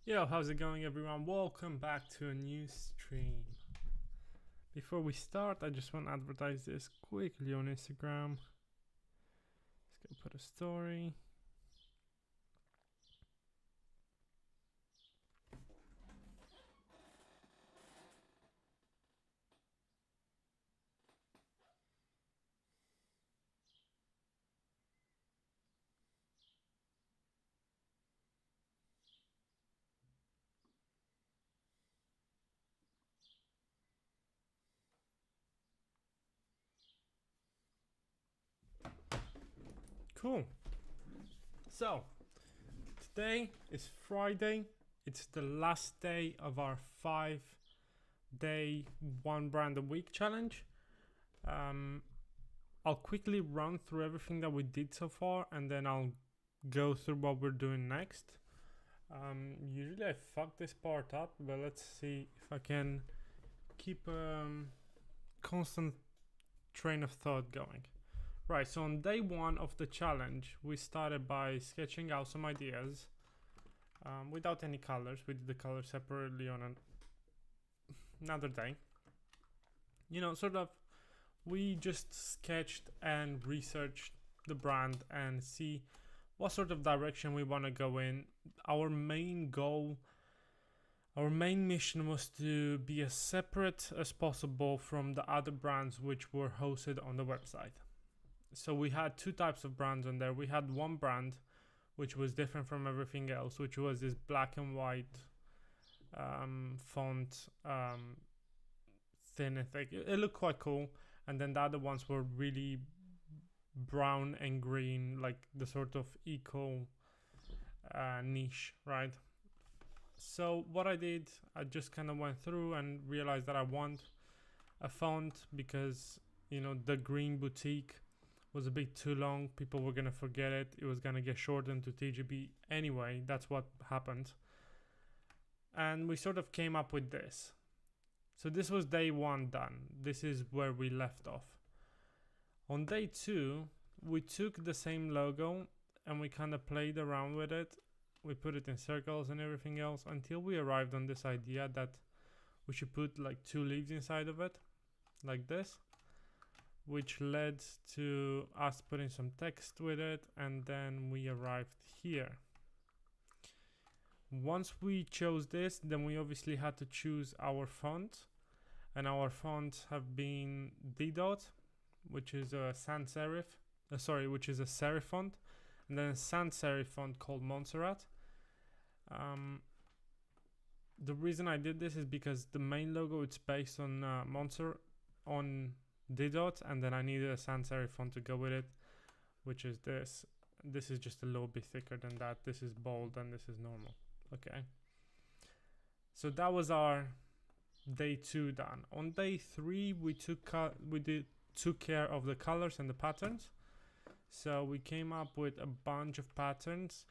Yo, how's it going everyone? Welcome back to a new stream. Before we start, I just want to advertise this quickly on Instagram. Let's go put a story. Cool. So, today is Friday. It's the last day of our 5-day one brand a week challenge. I'll quickly run through everything that we did so far and then I'll go through what we're doing next. Usually I fuck this part up, but let's see if I can keep constant train of thought going. Right, so on day one of the challenge, we started by sketching out some ideas without any colors. We did the colors separately on another day. You know, sort of, we just sketched and researched the brand and see what sort of direction we want to go in. Our main goal, our main mission was to be as separate as possible from the other brands which were hosted on the website. So we had two types of brands on there. We had one brand which was different from everything else, which was this black and white font, thin and thick. It looked quite cool. And then the other ones were really brown and green, like the sort of eco niche, right? So what I did, I just kind of went through and realized that I want a font because, you know, the green boutique was a bit too long. People were gonna forget it. It was gonna get shortened to TGB anyway. That's what happened. And we sort of came up with this. So this was day one done. This is where we left off. On day two, we took the same logo and we kind of played around with it. We put it in circles and everything else until we arrived on this idea that we should put like two leaves inside of it, like this, which led to us putting some text with it, and then we arrived here. Once we chose this, then we obviously had to choose our font, and our fonts have been D dot, which is a sans serif, which is a serif font, and then a sans serif font called Montserrat. The reason I did this is because the main logo, it's based on on D dot, and then I needed a sans serif font to go with it, which is this. This is just a little bit thicker than that. This is bold and this is normal. Okay. So that was our day two done. On day three, we took care of the colors and the patterns. So we came up with a bunch of patterns,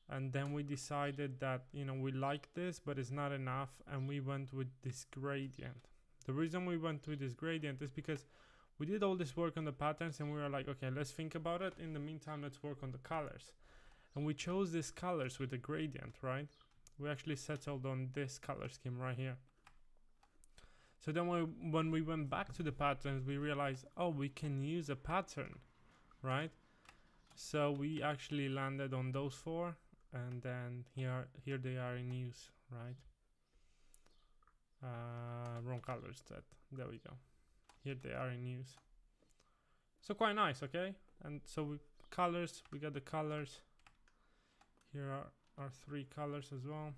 and then we decided that, you know, we like this, but it's not enough, and we went with this gradient. The reason we went with this gradient is because we did all this work on the patterns and we were like, okay, let's think about it. In the meantime, let's work on the colors. And we chose these colors with the gradient, right? We actually settled on this color scheme right here. So then when we went back to the patterns, we realized, oh, we can use a pattern, right? So we actually landed on those four, and then here they are in use, right? Wrong colors set. There we go. Here they are in use. So quite nice, okay? And so we got the colors. Here are our three colors as well.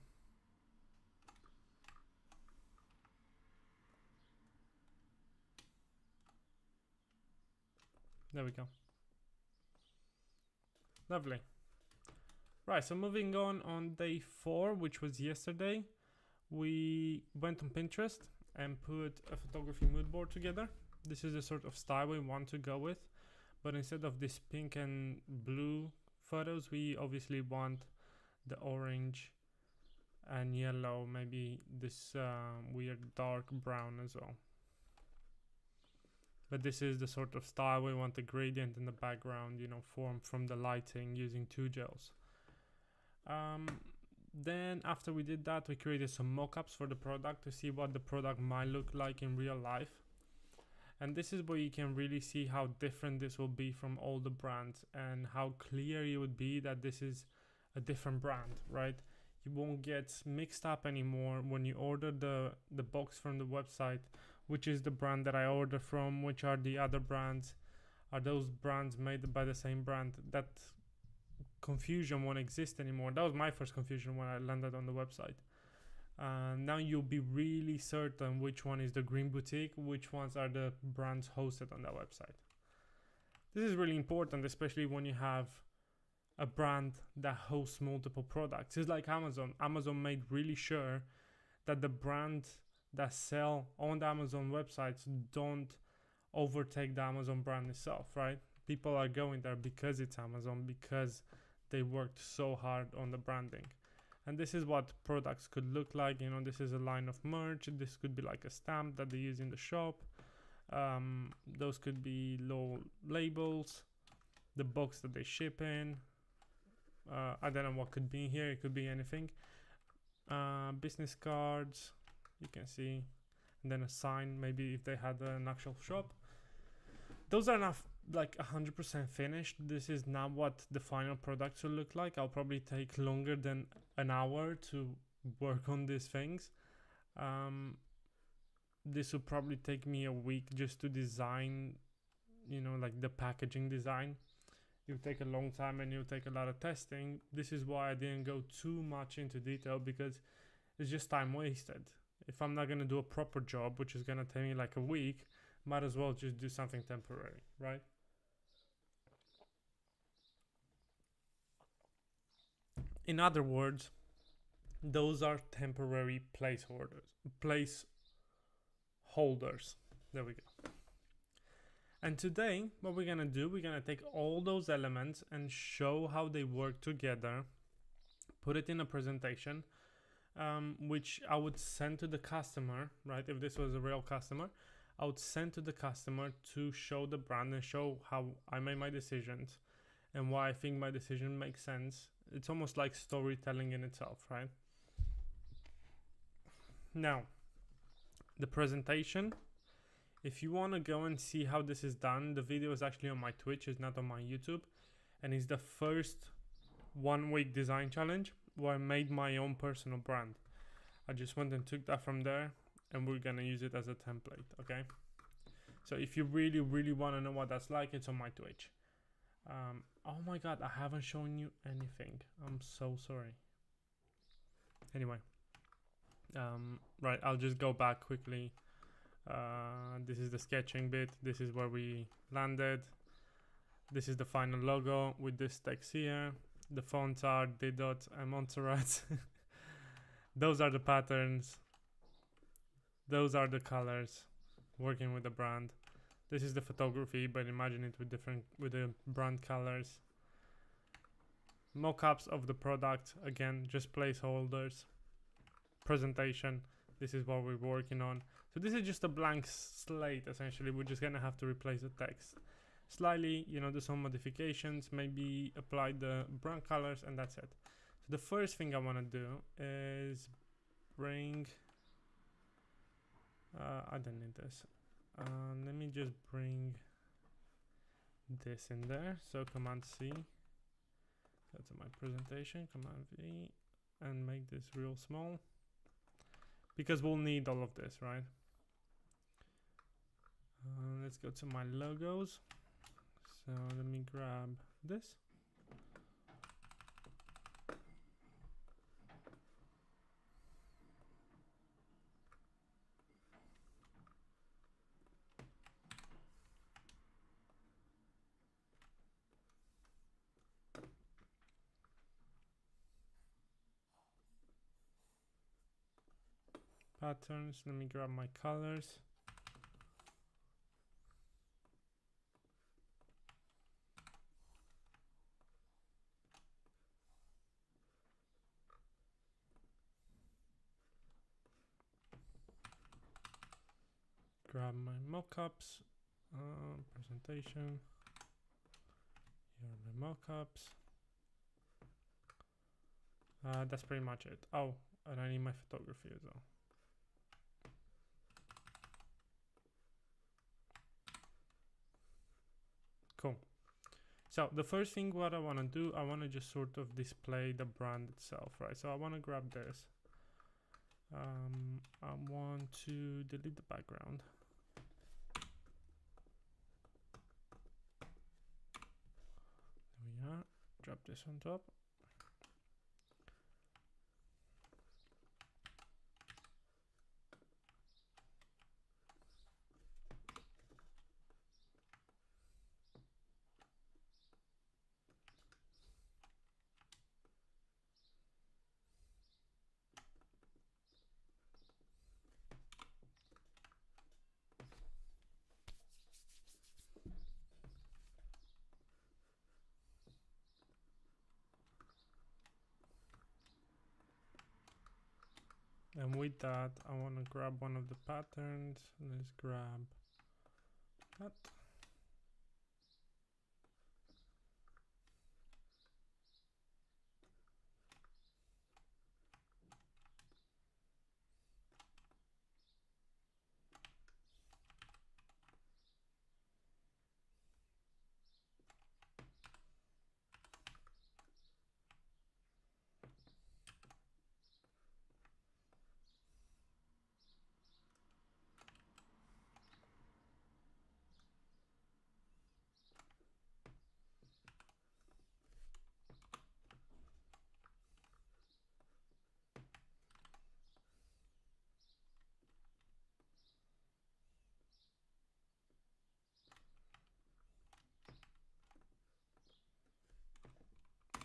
There we go. Lovely. Right, so moving on day 4, which was yesterday, we went on Pinterest and put a photography mood board together. This is the sort of style we want to go with, but instead of this pink and blue photos, we obviously want the orange and yellow, maybe this weird dark brown as well. But this is the sort of style we want the gradient in the background, you know, formed from the lighting using two gels. Then after we did that, we created some mockups for the product to see what the product might look like in real life. And this is where you can really see how different this will be from all the brands, and how clear it would be that this is a different brand, right? You won't get mixed up anymore when you order the box from the website, which is the brand that I order from, which are the other brands, are those brands made by the same brand. That confusion won't exist anymore. That was my first confusion when I landed on the website. Now you'll be really certain which one is the Green Boutique, which ones are the brands hosted on that website. This is really important, especially when you have a brand that hosts multiple products. It's like Amazon. Amazon made really sure that the brands that sell on the Amazon websites don't overtake the Amazon brand itself, right? People are going there because it's Amazon, because they worked so hard on the branding. And this is what products could look like. You know, this is a line of merch. This could be like a stamp that they use in the shop. Those could be low labels, the box that they ship in. I don't know what could be here. It could be anything. Business cards, you can see, and then a sign, maybe if they had an actual shop. Those are not like 100% finished. This is not what the final product will look like. I'll probably take longer than an hour to work on these things. This will probably take me a week just to design, you know, like the packaging design. It will take a long time and it will take a lot of testing. This is why I didn't go too much into detail, because it's just time wasted. If I'm not going to do a proper job, which is going to take me like a week, might as well just do something temporary, right? In other words, those are temporary placeholders. There we go. And today, what we're gonna do, we're gonna take all those elements and show how they work together, put it in a presentation, which I would send to the customer, right? If this was a real customer, I would send to the customer to show the brand and show how I made my decisions and why I think my decision makes sense. It's almost like storytelling in itself, right? Now, the presentation, if you want to go and see how this is done, the video is actually on my Twitch, it's not on my YouTube. And it's the first 1 week design challenge where I made my own personal brand. I just went and took that from there, and we're gonna use it as a template, okay? So if you really, really want to know what that's like, it's on my Twitch. Oh my god, I haven't shown you anything. I'm so sorry. Anyway, right, I'll just go back quickly. This is the sketching bit. This is where we landed. This is the final logo with this text here. The fonts are Didot and Montserrat. Those are the patterns. Those are the colors. Working with the brand. This is the photography, but imagine it with the brand colors. Mock-ups of the product, again, just placeholders. Presentation, this is what we're working on. So this is just a blank slate, essentially. We're just gonna have to replace the text slightly, you know, do some modifications, maybe apply the brand colors, and that's it. So the first thing I want to do is bring I don't need this. Let me just bring this in there. So Command C, go to my presentation, Command V, and make this real small, because we'll need all of this, right? Let's go to my logos. So let me grab this. Patterns, let me grab my colors. Grab my mockups, presentation. Here are my mockups. That's pretty much it. Oh, and I need my photography as well. Cool. So the first thing what I want to do, I want to just sort of display the brand itself, right? So I want to grab this. I want to delete the background. There we are. Drop this on top. And with that, I want to grab one of the patterns. Let's grab that.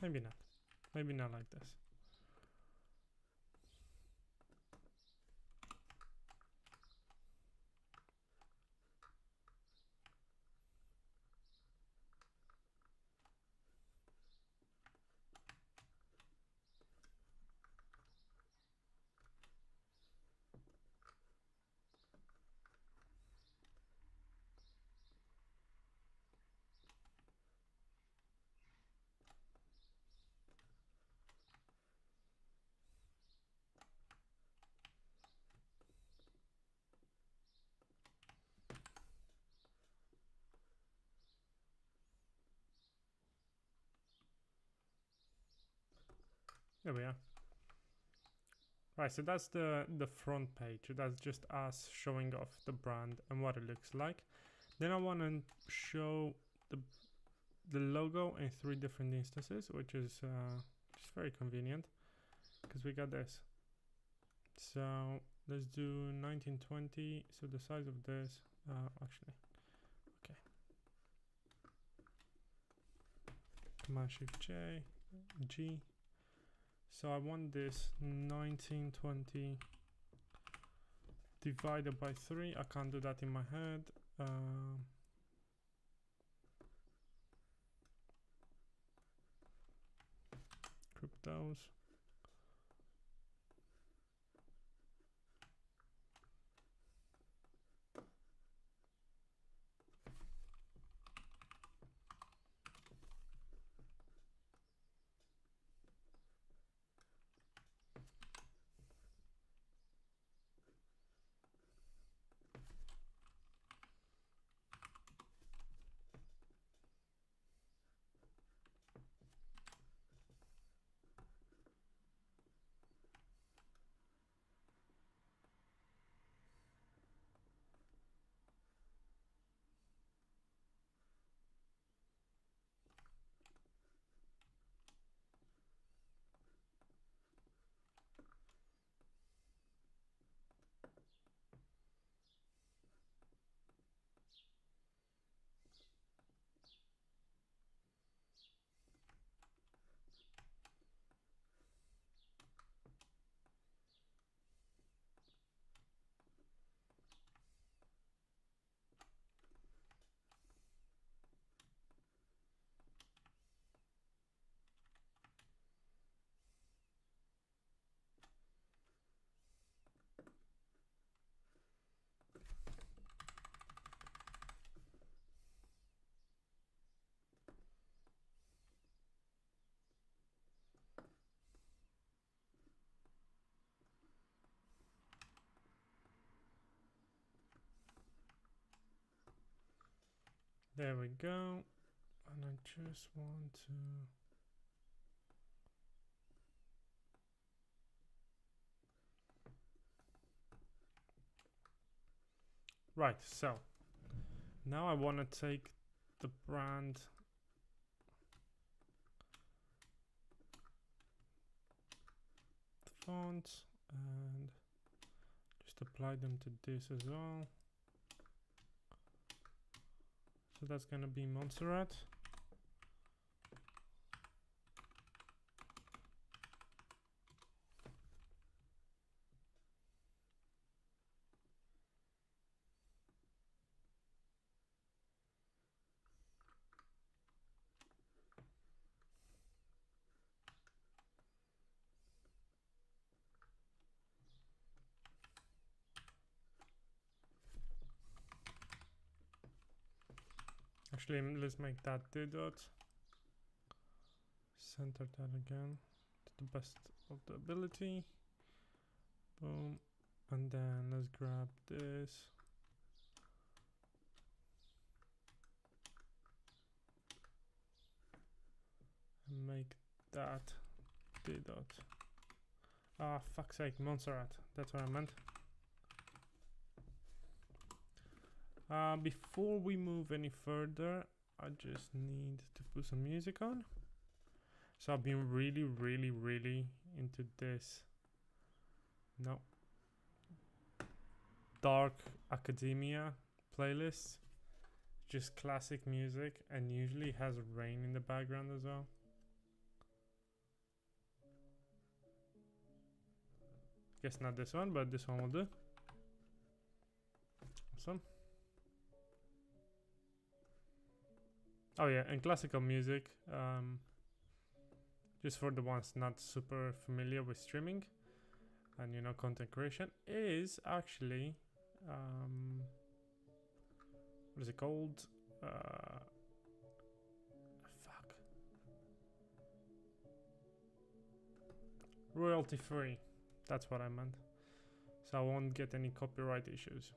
Maybe not. Maybe not like this. There we are. Right, so that's the front page. That's just us showing off the brand and what it looks like. Then I want to show the logo in 3 different instances, which is just very convenient because we got this. So let's do 1920. So the size of this, actually, okay. Command Shift G. So I want this 1920 divided by 3. I can't do that in my head. Group those. There we go. And I just want to right, so now I want to take the brand fonts and just apply them to this as well. So that's gonna be Montserrat. Actually, let's make that d dot. Center that again to the best of the ability. Boom. And then let's grab this. And make that d dot. Ah, fuck's sake, Montserrat. That's what I meant. Before we move any further, I just need to put some music on. So I've been really into this. No. Dark Academia playlist. Just classic music, and usually has rain in the background as well. Guess not this one, but this one will do. Awesome. Oh yeah, and classical music, just for the ones not super familiar with streaming and, you know, content creation, is actually what is it called? Fuck. Royalty free. That's what I meant. So I won't get any copyright issues.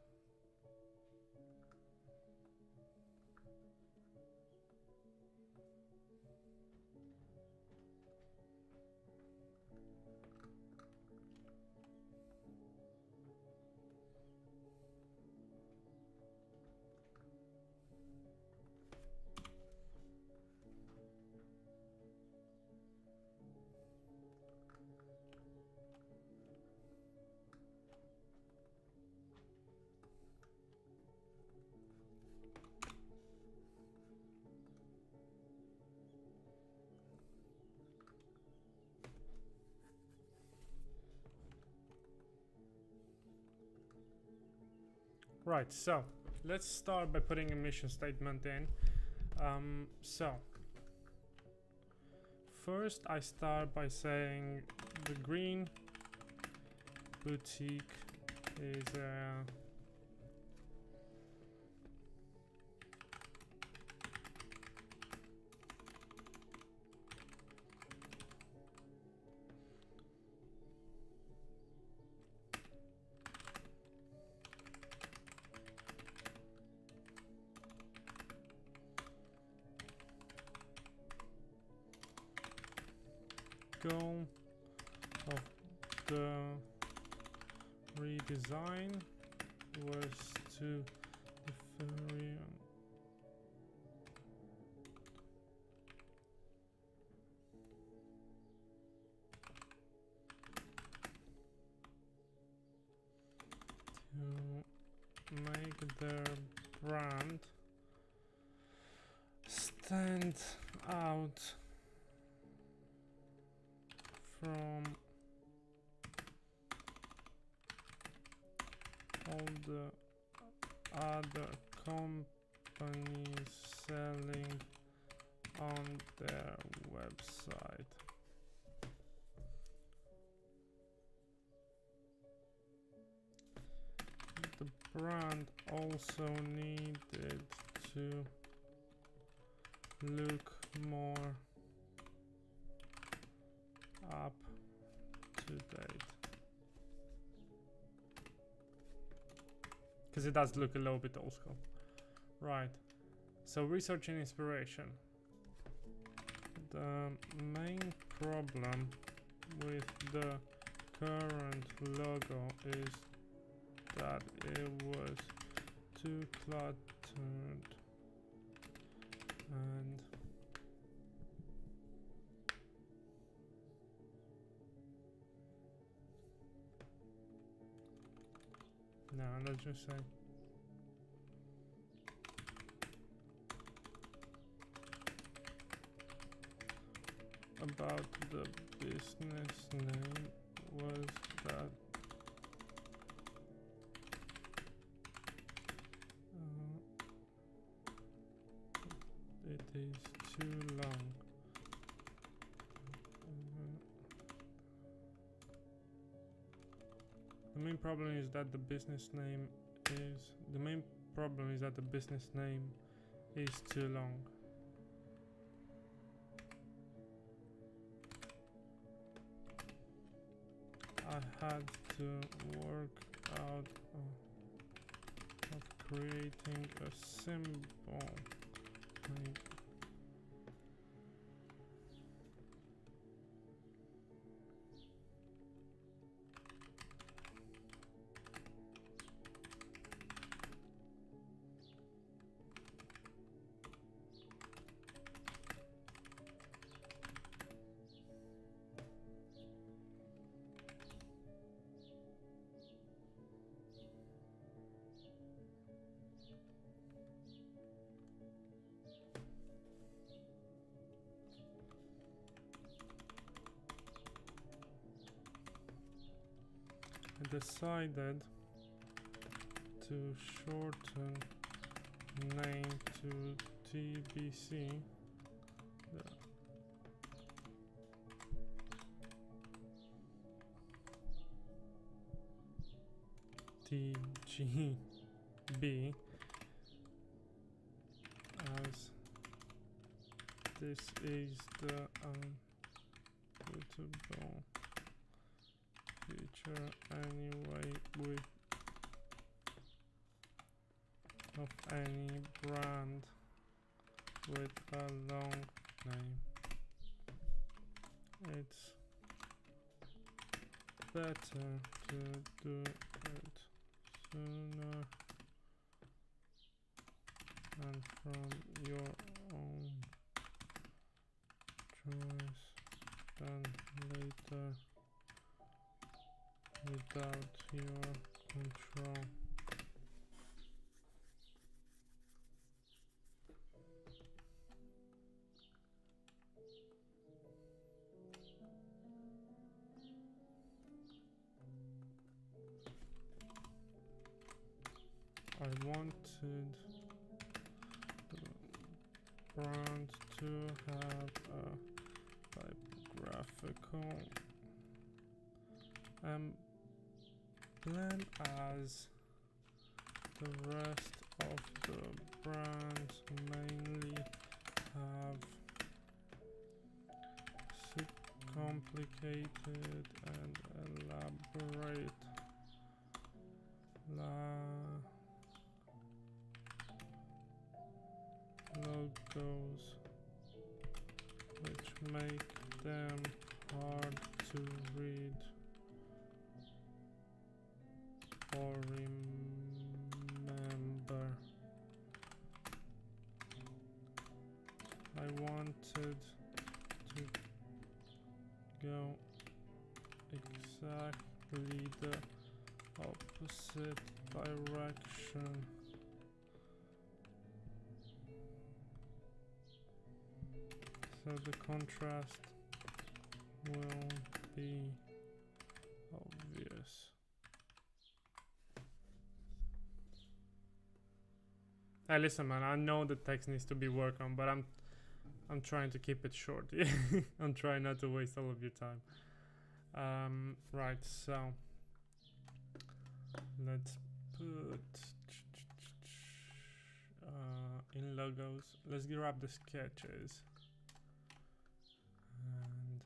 Right, so let's start by putting a mission statement in. So first I start by saying the green boutique is goal of the redesign was to make their brand stand out from all the other companies selling on their website. The brand also needed to look more up to date, because it does look a little bit old school. Right, So research and inspiration. The main problem with the current logo is that it was too cluttered and no, let's just say about the business name was that it is too long. The main problem is that the business name is too long. I had to work out of creating a symbol. I decided to shorten name to TBC. TGB, as this is the suitable feature anyway with of any brand with a long name. It's better to do it sooner and from your own choice than later without your control. I wanted the brand to have a typographical emblem as the rest of the brands mainly have complicated and elaborate logos which make them hard to read or remember. I wanted to go exactly the opposite direction. So the contrast will be obvious. Hey, listen, man. I know the text needs to be worked on, but I'm trying to keep it short. I'm trying not to waste all of your time. Right. So let's put in logos. Let's grab the sketches. And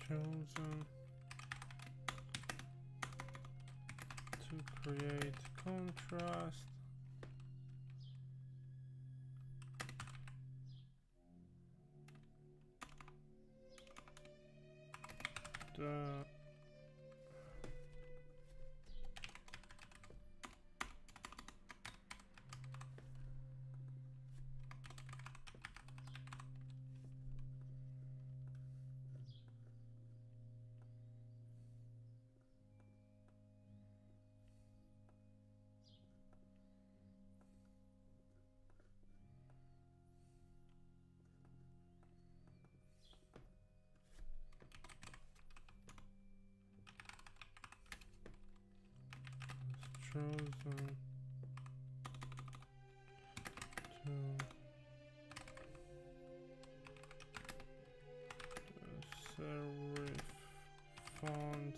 chosen to create contrast. Chosen to serif font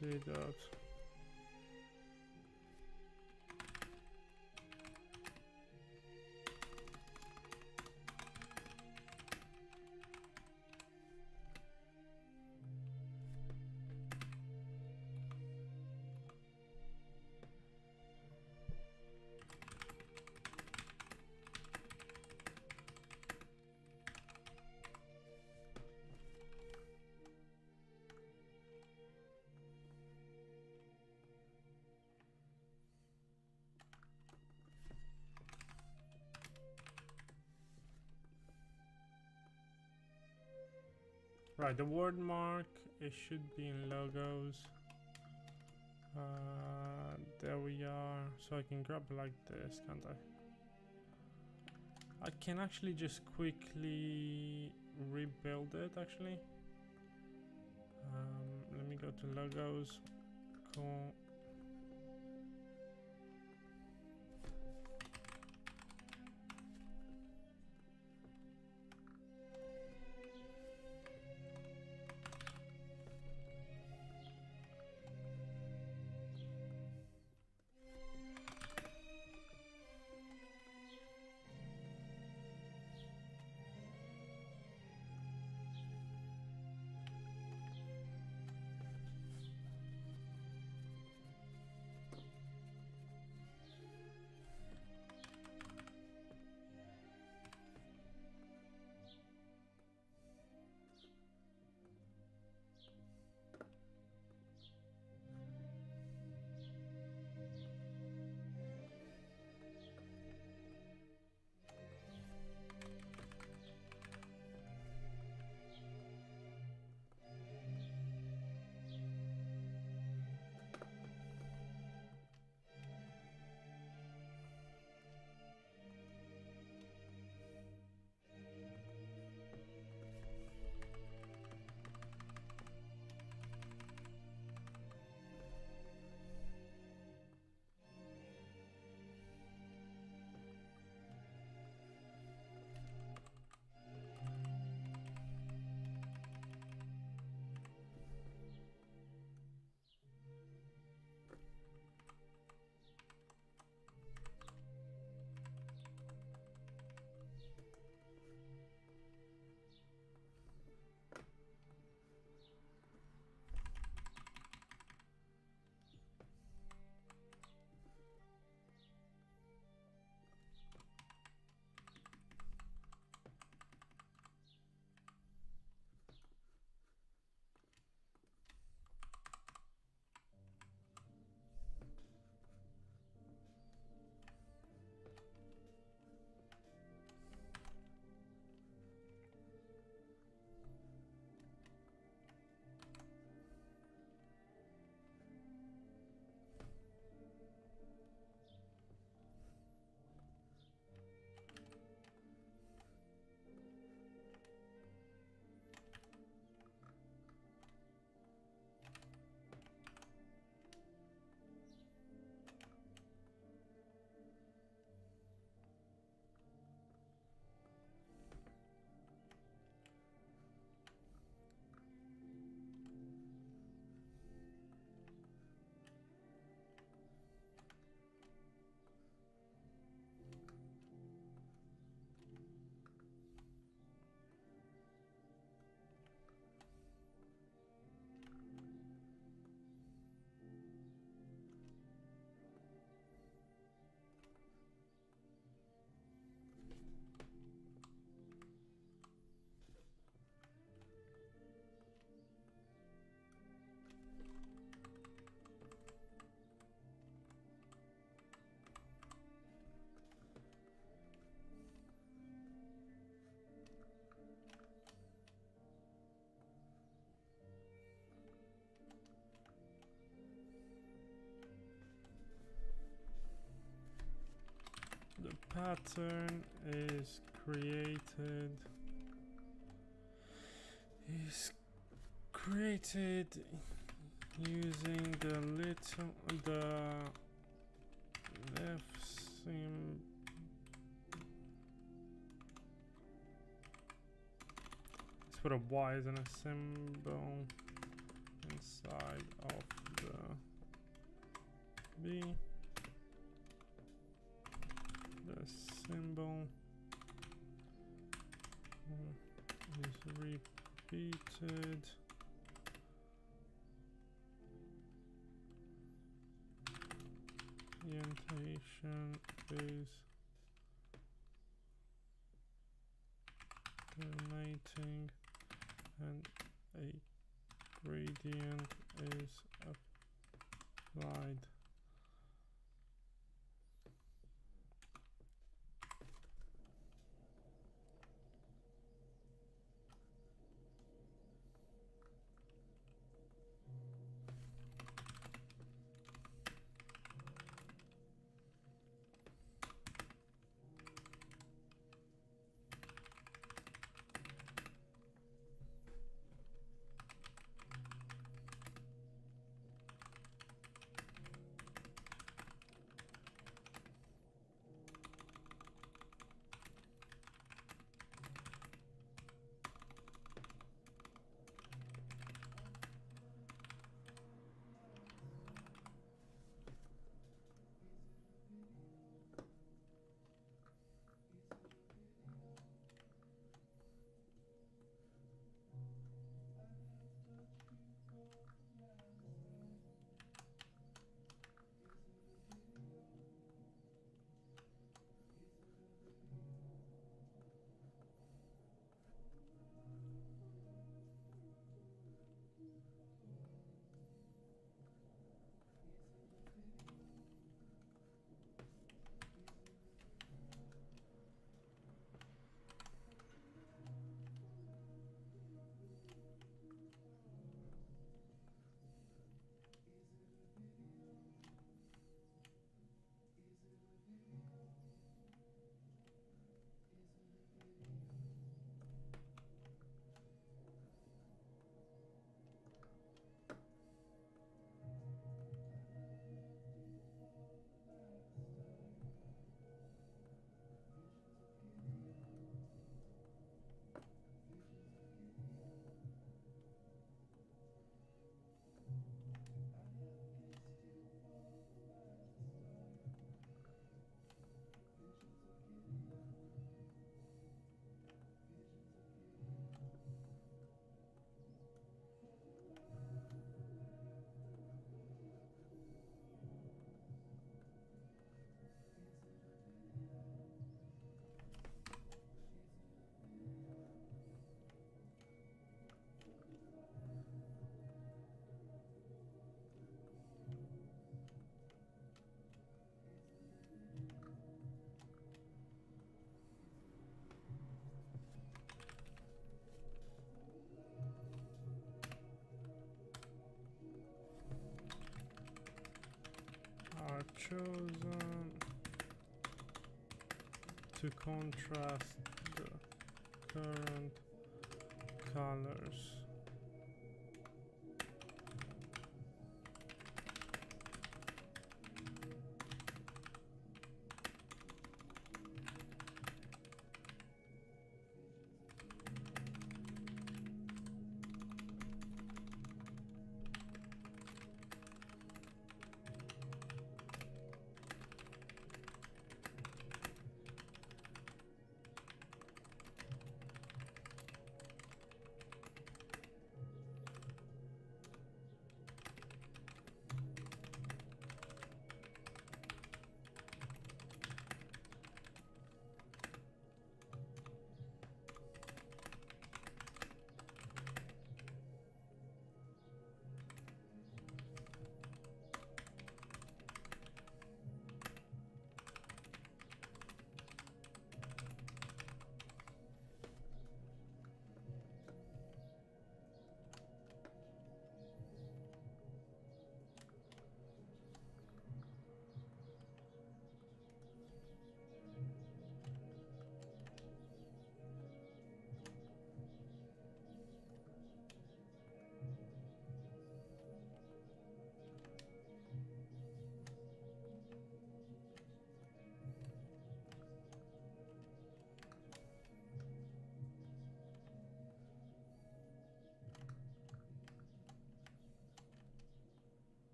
without right, the word mark, it should be in logos. There we are. So I can grab it like this, can't I? I can actually just quickly rebuild it actually. Let me go to logos. Cool. pattern is created using the left sim. Let's put a Y as in a symbol inside of the B. The symbol is repeated. Orientation is terminating and a gradient is applied. Chosen to contrast the current colors.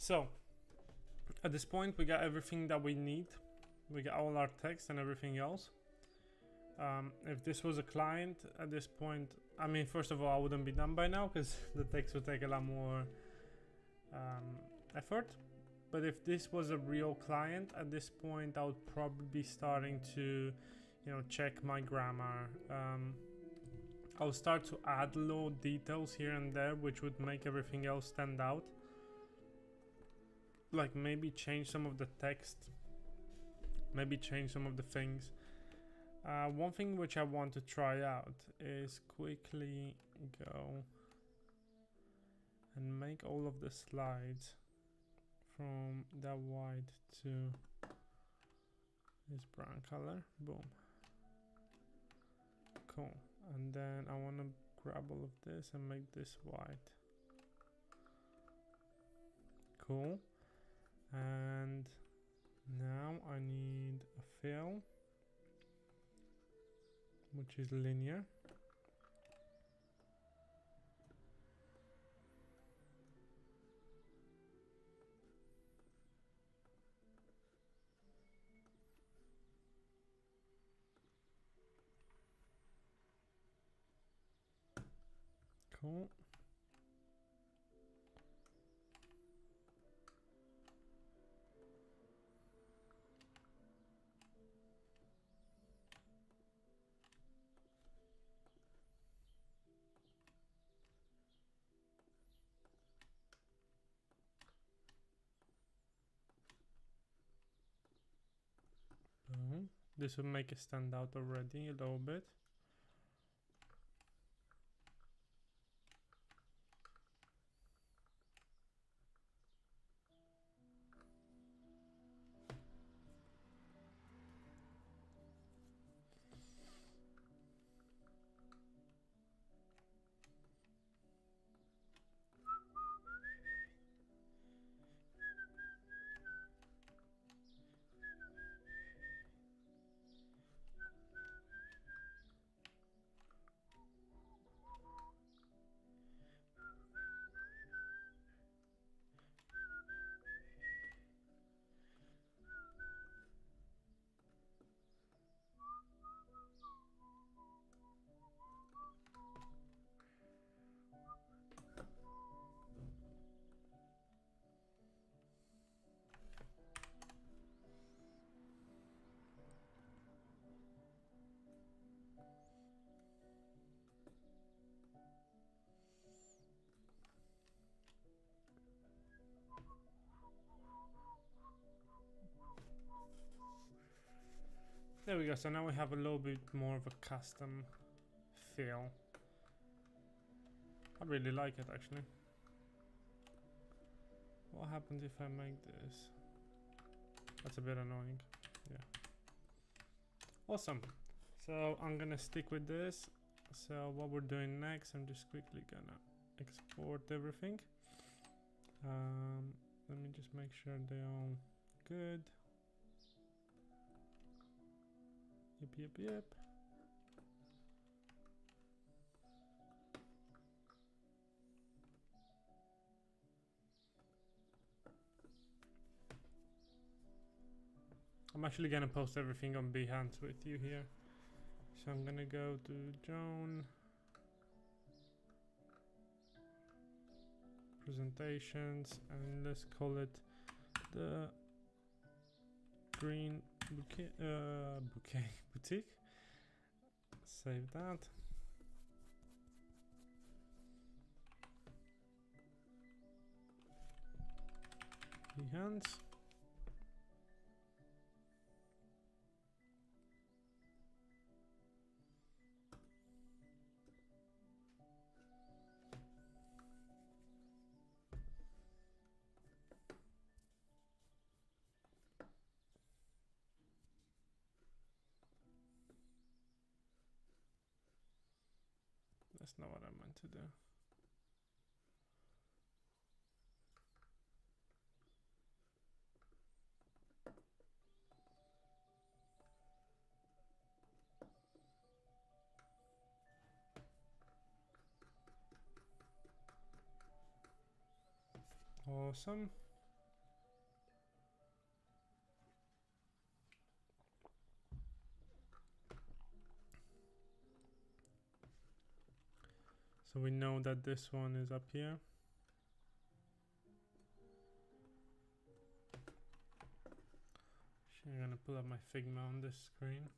So at this point we got everything that we need. We got all our text and everything else. If this was a client at this point, I mean, first of all, I wouldn't be done by now because the text would take a lot more effort. But if this was a real client at this point, I would probably be starting to, you know, check my grammar. I'll start to add little details here and there which would make everything else stand out. Like maybe change some of the text, maybe change some of the things. One thing which I want to try out is quickly go and make all of the slides from that white to this brown color. Boom. Cool. And then I want to grab all of this and make this white. Cool. And now I need a fill, which is linear. Cool. This will make it stand out already a little bit. There we go, so now we have a little bit more of a custom feel. I really like it actually. What happens if I make this? That's a bit annoying. Yeah. Awesome. So I'm gonna stick with this. So what we're doing next, I'm just quickly gonna export everything. Let me just make sure they're all good. Yep. I'm actually gonna post everything on Behance with you here. So I'm gonna go to Joan, presentations, and let's call it the Green Boutique. Save that. Behance. That's not what I meant to do. Awesome. So we know that this one is up here. I'm gonna pull up my Figma on this screen.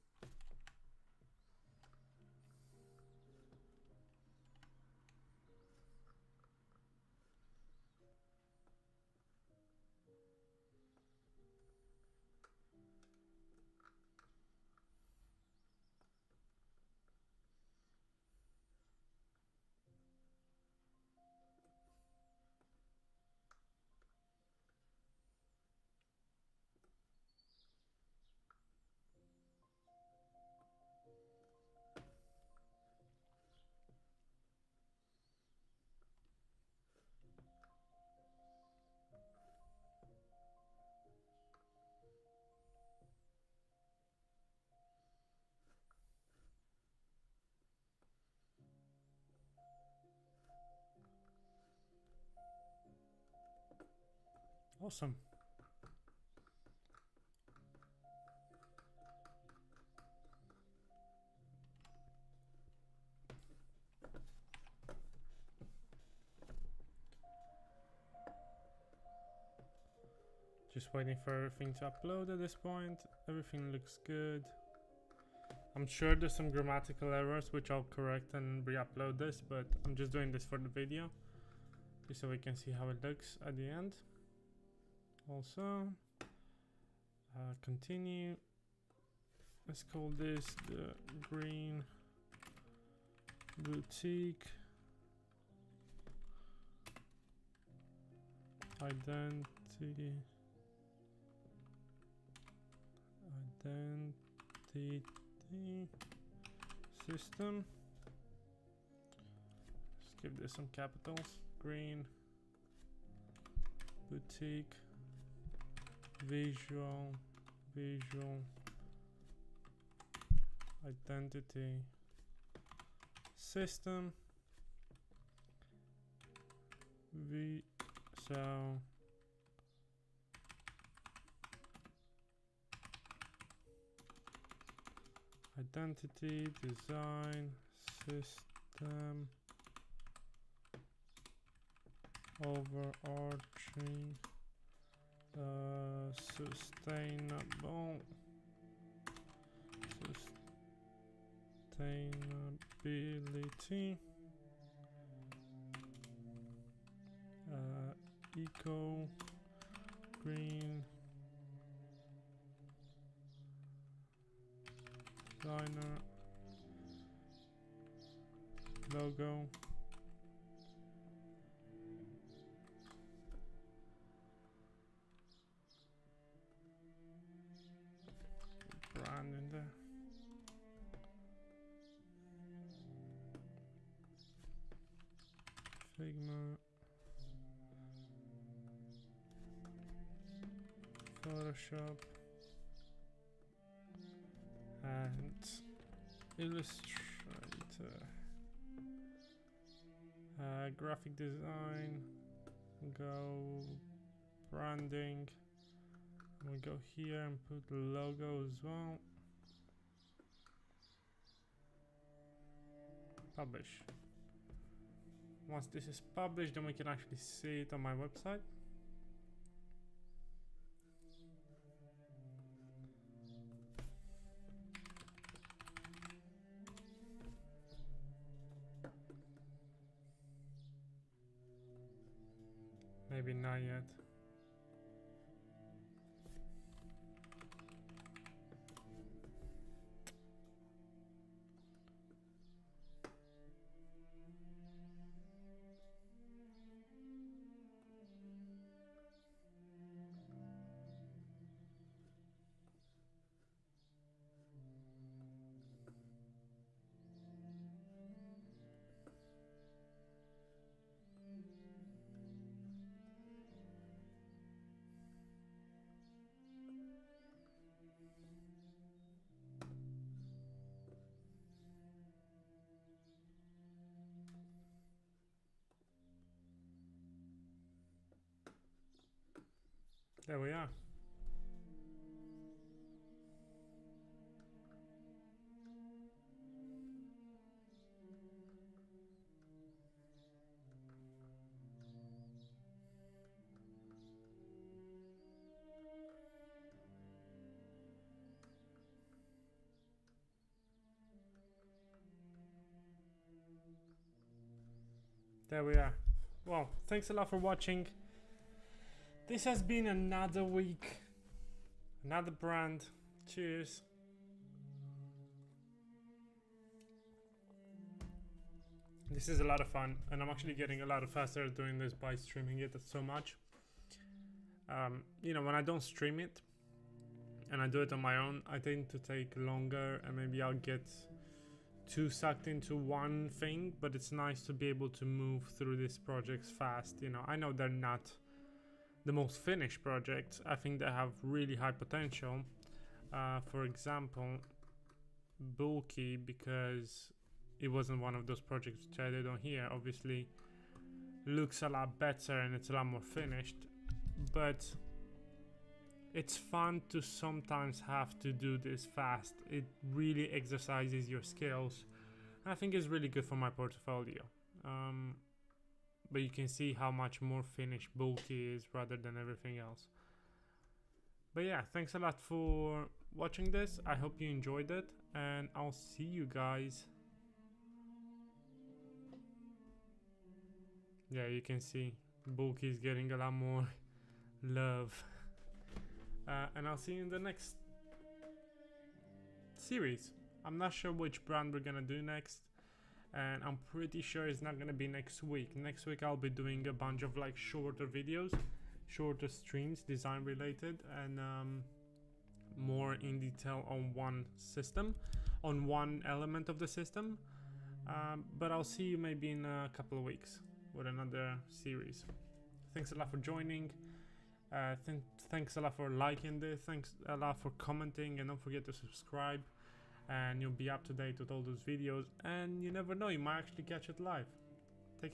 Awesome. Just waiting for everything to upload at this point. Everything looks good. I'm sure there's some grammatical errors which I'll correct and re-upload this, but I'm just doing this for the video, just so we can see how it looks at the end. Also, continue. Let's call this the Green Boutique Identity System. Let's give this some capitals. Green Boutique Visual Identity System. Identity Design System overarching sustainability eco green designer logo. Brand in there. Figma. Photoshop. And Illustrator. Graphic design. Go branding. We go here and put the logo as well. Publish. Once this is published, then we can actually see it on my website. Maybe not yet. There we are. There we are. Well, thanks a lot for watching. This has been another week, another brand. Cheers. This is a lot of fun, and I'm actually getting a lot faster at doing this by streaming it so much. You know, when I don't stream it and I do it on my own, I tend to take longer, and maybe I'll get too sucked into one thing. But it's nice to be able to move through these projects fast. You know, I know they're not the most finished projects. I think they have really high potential. For example, Bulky, because it wasn't one of those projects which I did on here, obviously looks a lot better and it's a lot more finished. But it's fun to sometimes have to do this fast. It really exercises your skills, and I think it's really good for my portfolio. But you can see how much more finished Bulky is rather than everything else. But yeah, thanks a lot for watching this. I hope you enjoyed it, and I'll see you guys. Yeah, you can see Bulky is getting a lot more love. And I'll see you in the next series. I'm not sure which brand we're gonna do next, and I'm pretty sure it's not gonna be next week. Next week I'll be doing a bunch of like shorter videos, shorter streams, design related, and more in detail on one system, on one element of the system. But I'll see you maybe in a couple of weeks with another series. Thanks a lot for joining. Thanks a lot for liking this. Thanks a lot for commenting, and don't forget to subscribe, and you'll be up to date with all those videos. And you never know, you might actually catch it live.